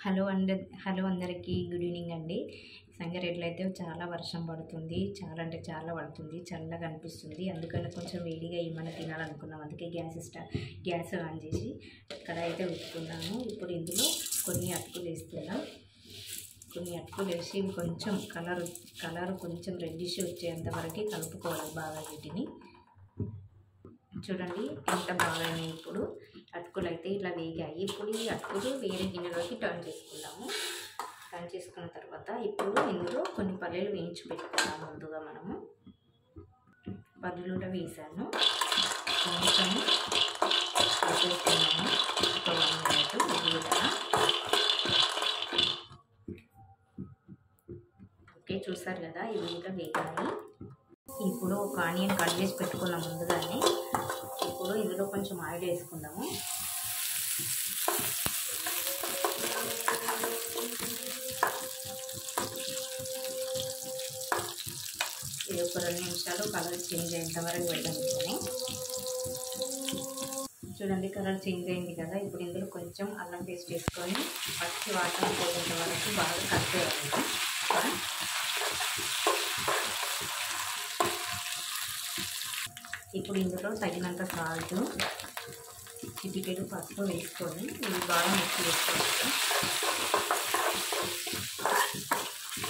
Hello hello అందరికీ good evening అండి. సంగారెడ్డిలో అయితే చాలా వర్షం పడుతుంది. చాలా అంటే చాలా పడుతుంది. చల్లగా అనిపిస్తుంది. అందుకని కొంచెం వేడిగా ఏమైనా తినాలనుకున్నాం. అందుకే గ్యాస్ ఆన్ చేసి కడాయి అయితే ఉట్టుకున్నాము. ఇప్పుడు ఇందులో కొన్ని అటుకులు వేస్తున్నాం. కొన్ని అటుకులు వేసి కొంచెం కలర్ కొంచెం రెడ్డిష్ వచ్చేంత వరకు కలుపుకోవాలి బాగా వీటిని. చూడండి ఎంత బాగా ఇప్పుడు అటుకులు అయితే ఇట్లా వేగాయి. ఇప్పుడు ఈ అటుకులు వేరే గిన్నెలోకి టర్న్ చేసుకుందాము. టర్న్ చేసుకున్న తర్వాత ఇప్పుడు ఇందులో కొన్ని పల్లీలు వేయించి పెట్టుకున్నాము. ముందుగా మనము పల్లీలు కూడా వేసాను. కొంచెం వేసేసుకున్నాము. ఓకే, చూసారు కదా, ఇవి కూడా వేగాలి. ఇప్పుడు ఒక ఆనియన్ కట్ చేసి పెట్టుకున్నాం ముందుగానే. ఇప్పుడు ఇందులో కొంచెం ఆయిల్ వేసుకుందాము. ఇది ఒక 2 నిమిషాలు కలర్ చేంజ్ అయ్యేంత వరకు వెళ్ళనిస్తాను. చూడండి, కలర్ చేంజ్ అయింది కదా. ఇప్పుడు ఇందులో కొంచెం అల్లం పేస్ట్ వేసుకొని పచ్చి వాసన పోయేంత వరకు బాగా కలిపేయాలి. ఇప్పుడు ఇందులో తగినంత సాల్ట్, చిటికెడు పసుపు వేసుకొని ఇవి బాగా మిక్స్ చేసుకోవచ్చు.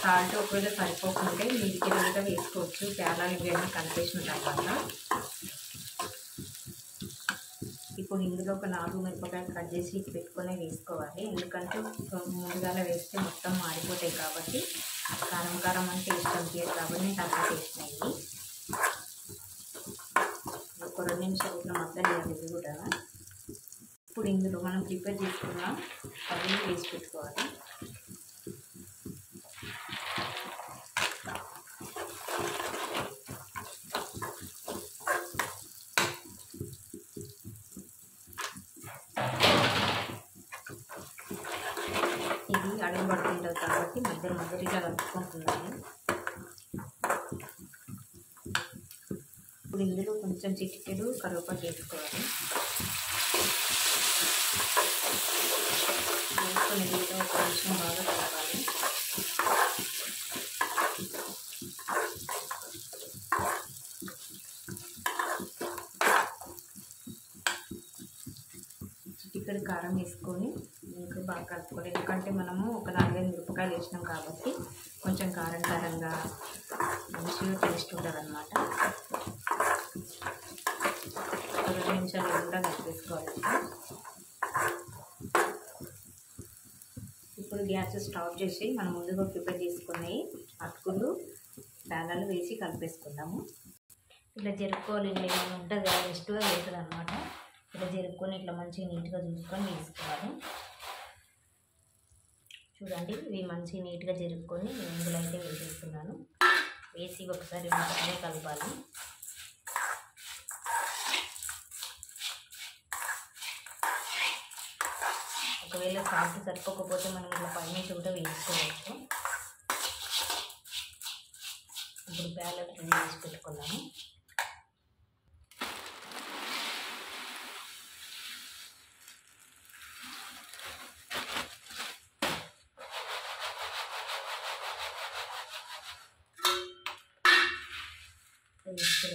సాల్ట్ ఒకవేళ సరిపోకుంటే మిరికెలుగా వేసుకోవచ్చు. పేలాలు ఇవన్నీ కలిపేసిన తర్వాత ఇప్పుడు ఇందులో ఒక 4 మిరపకాయలు కట్ చేసి పెట్టుకొని వేసుకోవాలి. ఎందుకంటే ముందుగానే వేస్తే మొత్తం మాడిపోతాయి కాబట్టి కారం అంటే ఇష్టం లేదు కాబట్టి నేను తర్వాత వేసినాయి. ఒక 2 నిమిషాలు ఇట్లా మొత్తం ఇది కూడా. ఇప్పుడు ఇందులో మనం ప్రిపేర్ చేసుకున్న పల్లీలు వేసి పెట్టుకోవాలి. ఇది అడుగు పడుతుంటుంది కాబట్టి మధ్య ఇలా కలుపుకుంటున్నాను. ఇప్పుడు ఇందులో కొంచెం చిటికెడు కరివేపాకు వేసుకోవాలి. వేసుకొని దీంట్లో ఒక నిమిషం బాగా కలపాలి. చిటికెడు కారం వేసుకొని ఇంకా బాగా కలుపుకోవాలి. ఎందుకంటే మనము ఒక 4-5 మిరపకాయలు వేసినాం కాబట్టి కొంచెం కారంగా మంచిగా టేస్ట్ ఉంటుంది అన్నమాట. 2 నిమిషాలు కూడా కలిపేసుకోవాలి. ఇప్పుడు గ్యాస్ స్టాప్ చేసి మనం ముందుగా ప్రిపేర్ చేసుకుని అటుకులు పేలాలు వేసి కలిపేసుకుందాము. ఇట్లా జరుపుకోవాలి. ఏమైనా ఉంటుంది కదా, రెస్ట్గా వేస్తుంది అనమాట. ఇట్లా జరుపుకొని ఇట్లా మంచిగా నీట్గా చూసుకొని వేసుకోవాలి. చూడండి, ఇవి మంచిగా నీట్గా జరుపుకొని ఇందులో అయితే వేసేస్తున్నాను. వేసి ఒకసారి మంచిగా కలపాలి. ఒకవేళ సాల్ట్ సరిపోకపోతే మనం ఇట్లా పైనుంచి కూడా వేసుకోవచ్చు. ఇప్పుడు పేలాలు రెడీ చేసి పెట్టుకున్నాము.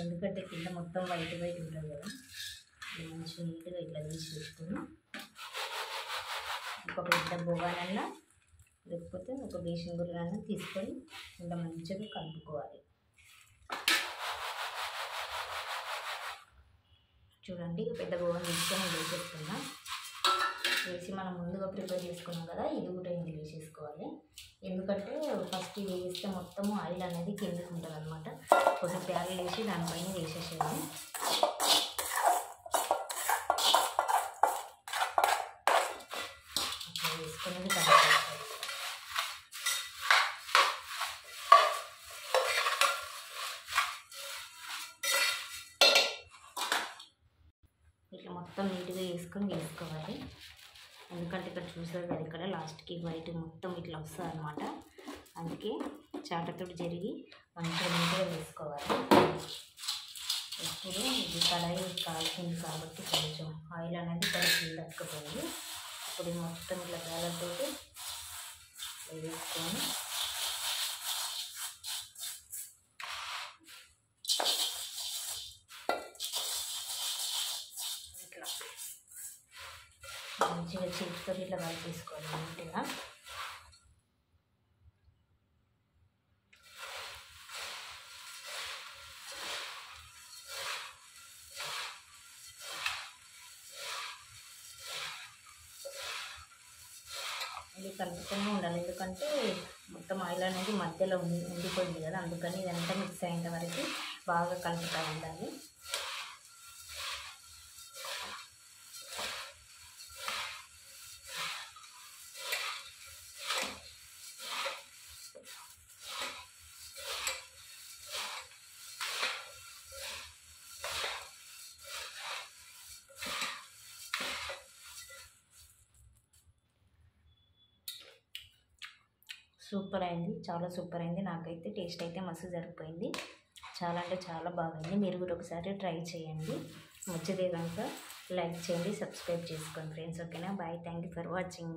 ఎందుకంటే కింద మొత్తం వైట్ ఉంటుంది కదా, మంచిగా నీట్గా ఇట్లా తీసి పెట్టుకుని ఒక పెద్ద బొగానన్నా లేకపోతే ఒక బేషన్ గుర్రన్నా తీసుకొని ఇంత మంచిగా కలుపుకోవాలి. చూడండి, పెద్ద బొగాను తీసుకొని వేసేసుకున్నాం. వేసి మనం ముందుగా ప్రిపేర్ చేసుకున్నాం కదా, ఇది కూడా ఇందులో వేసేసుకోవాలి. ఎందుకంటే ఫస్ట్ ఇది వేస్తే మొత్తము ఆయిల్ అనేది కిందకి ఉంటుంది అనమాట. కొంచెం ప్యాలు వేసి దానిపైన వేసేసేయాలి. అట్లా వేసుకునేది కరెక్ట్. ఇట్లా మొత్తం నీట్గా వేసుకోవాలి. ఎందుకంటే ఇక్కడ చూసారు కదా, ఇక్కడ లాస్ట్కి వైట్ మొత్తం ఇట్లా వస్తుంది అనమాట. అందుకే చాటతో జరిగి మంచిగా నీట్గా వేసుకోవాలి. ఇప్పుడు ఇది కడాయి కాల్చింది కాబట్టి కొంచెం ఆయిల్ అనేది ఇక్కడ కింద అక్కుపోయింది. ఇప్పుడు మొత్తం ఇట్లా పేలతో మంచిగా చేతితో ఇట్లా కలిపేసుకోవాలి నీట్గా. ఇది కలుపుతూనే ఉండాలి, ఎందుకంటే మొత్తం ఆయిల్ అనేది మధ్యలో ఉండిపోయింది కదా, అందుకని ఇదంతా మిక్స్ అయ్యేంత వరకు బాగా కలుపుతూ ఉండాలి. సూపర్ అయింది, చాలా సూపర్ అయింది. నాకైతే టేస్ట్ అయితే మస్తు సరిపోయింది. చాలా అంటే చాలా బాగుంది. మీరు కూడా ఒకసారి ట్రై చేయండి. నచ్చితే కనుక లైక్ చేయండి, సబ్స్క్రైబ్ చేసుకోండి ఫ్రెండ్స్. ఓకేనా? Bye. Thank you for watching.